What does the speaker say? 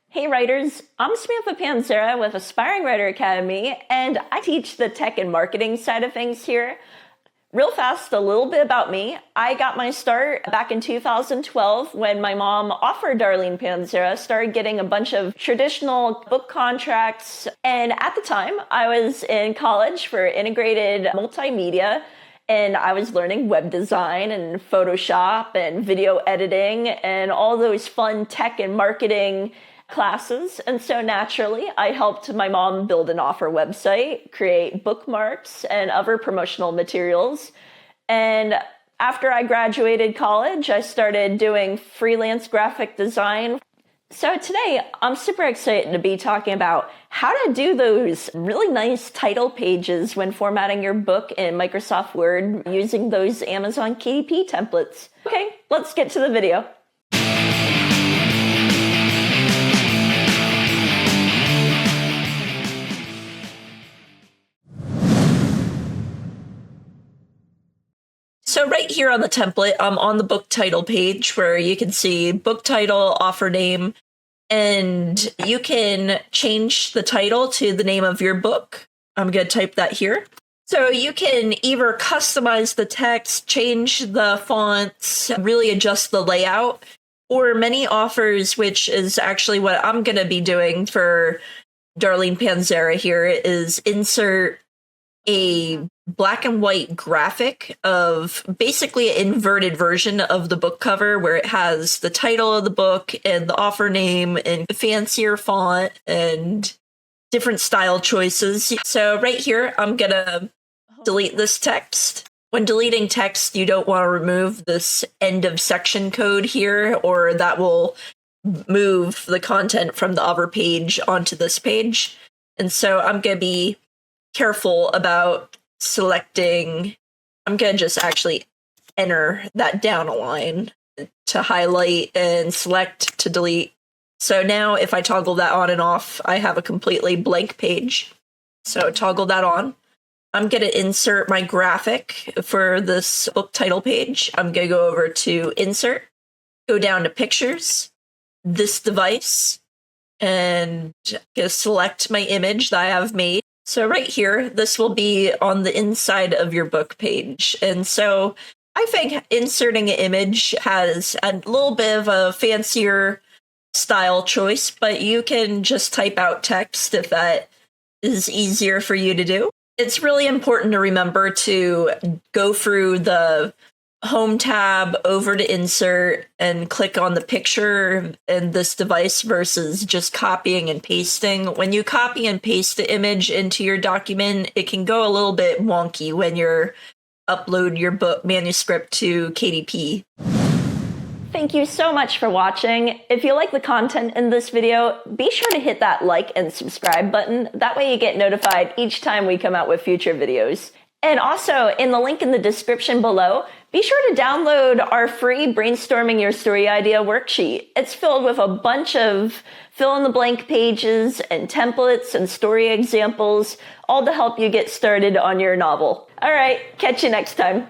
Hey writers, I'm Samantha Panzera with Aspiring Writer Academy, and I teach the tech and marketing side of things here. Real fast, a little bit about me. I got my start back in 2012 when my mom offered Darlene Panzera, started getting a bunch of traditional book contracts. And at the time, I was in college for integrated multimedia, and I was learning web design and Photoshop and video editing and all those fun tech and marketing classes. And so naturally, I helped my mom build an offer website, create bookmarks and other promotional materials. And after I graduated college, I started doing freelance graphic design. So today, I'm super excited to be talking about how to do those really nice title pages when formatting your book in Microsoft Word using those Amazon KDP templates. Okay, let's get to the video. So right here on the template, I'm on the book title page where you can see book title, offer name, and you can change the title to the name of your book. I'm going to type that here. So you can either customize the text, change the fonts, really adjust the layout, or many offers, which is actually what I'm going to be doing for Darlene Panzera here, is insert a black and white graphic of basically an inverted version of the book cover where it has the title of the book and the offer name and fancier font and different style choices. So right here, I'm gonna delete this text. When deleting text, you don't want to remove this end of section code here, or that will move the content from the other page onto this page. And so I'm gonna be careful about selecting. I'm going to just actually enter that down a line to highlight and select to delete. So now if I toggle that on and off, I have a completely blank page. So toggle that on. I'm going to insert my graphic for this book title page. I'm going to go over to Insert, go down to Pictures, this device, and select my image that I have made. So right here, this will be on the inside of your book page. And so I think inserting an image has a little bit of a fancier style choice, but you can just type out text if that is easier for you to do. It's really important to remember to go through the Home tab over to Insert and click on the picture and this device versus just copying and pasting. When you copy and paste the image into your document, it can go a little bit wonky when you're upload your book manuscript to KDP. Thank you so much for watching. If you like the content in this video, be sure to hit that like and subscribe button. That way you get notified each time we come out with future videos. And also, in the link in the description below, be sure to download our free Brainstorming Your Story Idea worksheet. It's filled with a bunch of fill-in-the-blank pages and templates and story examples, all to help you get started on your novel. All right, catch you next time.